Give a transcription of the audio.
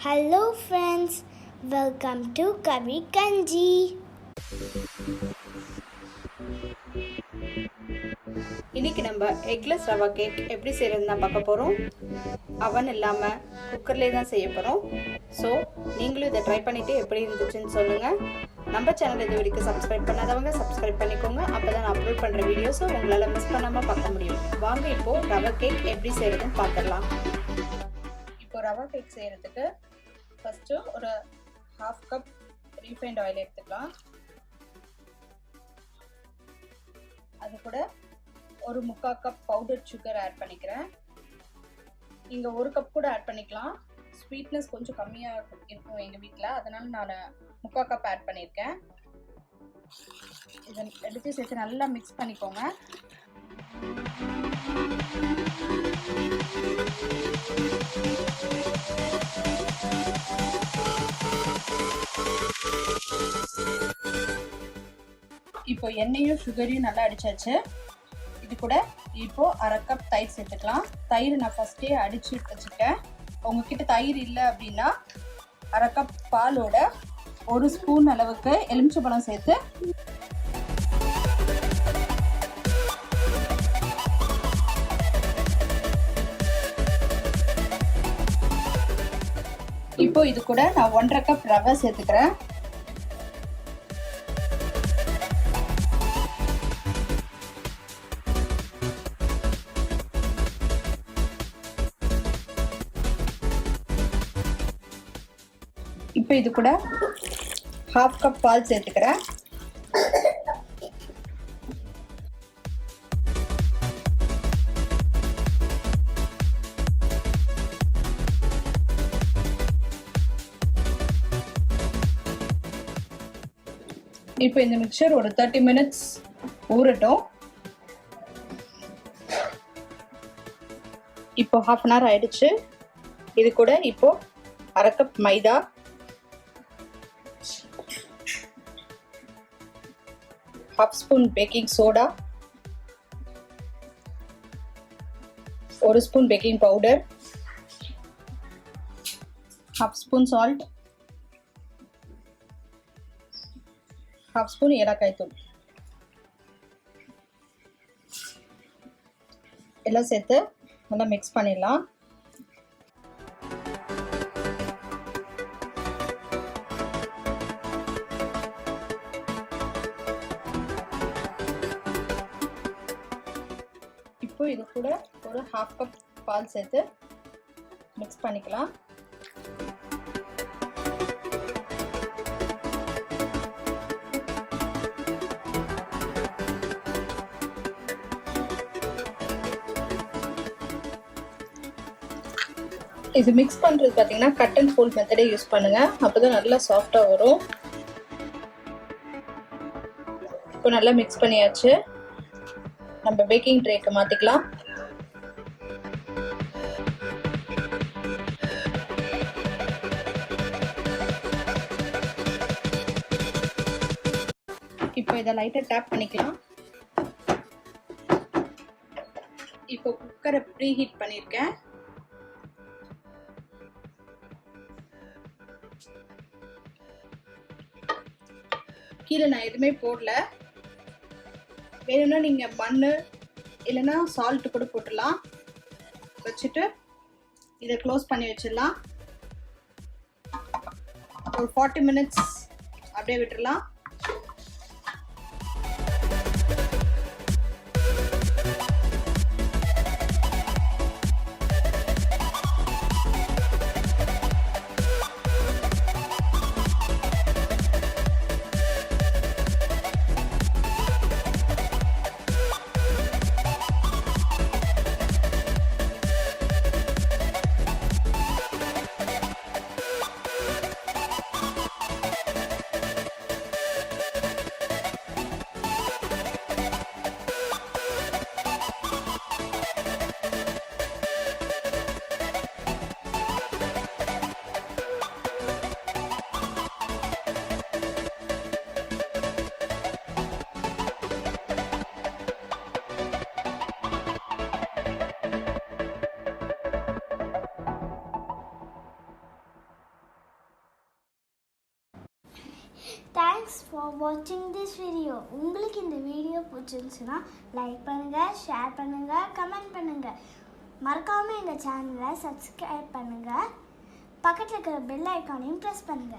Hello friends, welcome to Karikanchi. இன்னைக்கு நம்ம eggless rava cake எப்படி செய்யறதுன்னு தான் பார்க்க போகிறோம். அவன் இல்லாமல் குக்கர்லேயே தான் செய்ய போகிறோம். ஸோ நீங்களும் இதை ட்ரை பண்ணிவிட்டு எப்படி இருந்துச்சுன்னு சொல்லுங்கள். நம்ம சேனல் இது வரைக்கும் சப்ஸ்கிரைப் பண்ணாதவங்க சப்ஸ்கிரைப் பண்ணிக்கோங்க. அப்போ தான் நான் அப்லோட் பண்ணுற வீடியோஸும் உங்களால் மிஸ் பண்ணாமல் பார்க்க முடியும். வாங்க இப்போது ரவா கேக் எப்படி செய்கிறதுன்னு பார்த்துடலாம். இப்போ ரவா கேக் செய்கிறதுக்கு ஃபஸ்ட்டு ஒரு 1/2 கப் ரீஃபைண்ட் ஆயில் எடுத்துக்கலாம். அது கூட ஒரு 3/4 கப் பவுடர் சுகர் ஆட் பண்ணிக்கிறேன். நீங்கள் 1 கப் கூட ஆட் பண்ணிக்கலாம். ஸ்வீட்னஸ் கொஞ்சம் கம்மியாக இருக்கும் எங்கள் வீட்டில், அதனால் நான் 3/4 கப் ஆட் பண்ணியிருக்கேன். இதை எடுத்து சேர்த்து நல்லா மிக்ஸ் பண்ணிக்கோங்க. இப்போ எண்ணெயும் சுகரையும் நல்லா அடிச்சாச்சு. இது கூட இப்போ 1/2 கப் தயிர் சேர்த்துக்கலாம். தயிர் நான் ஃபர்ஸ்டே அடிச்சு வச்சுருக்கேன். உங்ககிட்ட தயிர் இல்லை அப்படின்னா 1/2 கப் பாலோட 1 ஸ்பூன் அளவுக்கு எலுமிச்சைப்பழம் சேர்த்து இப்போ இது கூட நான் 1/2 கப் ரவை சேர்த்துக்கிறேன். இப்போ இது கூட 1/2 கப் பால் சேர்த்துக்கிறேன். இப்போ இந்த மிக்சர் ஒரு 30 மினிட்ஸ் ஊறட்டும். இப்போ 1/2 அன் ஹவர் ஆயிடுச்சு. இது கூட இப்போ 1/2 கப் மைதா, 1/2 spoon baking soda, 1 spoon baking powder, 1/2 spoon salt, 1/2 spoon ஏலக்காய் தூள் எல்லாம் சேர்த்து நல்லா மிக்ஸ் பண்ணிடலாம். இப்போ இது கூட ஒரு 1/2 கப் பால் சேர்த்து மிக்ஸ் பண்ணிக்கலாம். இது மிக்ஸ் பண்ணுறது பார்த்தீங்கன்னா கட் அண்ட் ஃபோல்ட் மெத்தடே யூஸ் பண்ணுங்கள். அப்போ தான் நல்லா சாஃப்டாக வரும். இப்போ நல்லா மிக்ஸ் பண்ணியாச்சு. நம்ம பேக்கிங் ட்ரேக்கு மாற்றிக்கலாம். இப்போ இதை லைட்டாக டேப் பண்ணிக்கலாம். இப்போ குக்கரை ப்ரீ ஹீட் பண்ணியிருக்கேன். கீழே நான் எதுவுமே போடல. வேணும்னா நீங்கள் மண் இல்லைன்னா சால்ட்டு கூட போட்டுடலாம். வச்சுட்டு இதை க்ளோஸ் பண்ணி வச்சிடலாம். ஒரு 40 மினிட்ஸ் அப்படியே விட்டுடலாம். Thanks for watching this video. உங்களுக்கு இந்த வீடியோ பிடிச்சிருந்துச்சுன்னா லைக் பண்ணுங்க, ஷேர் பண்ணுங்க, கமெண்ட் பண்ணுங்க. மறக்காம எங்க சேனலை சப்ஸ்கிரைப் பண்ணுங்க. பக்கத்துல இருக்கிற பெல் ஐகானையும் பிரஸ் பண்ணுங்க.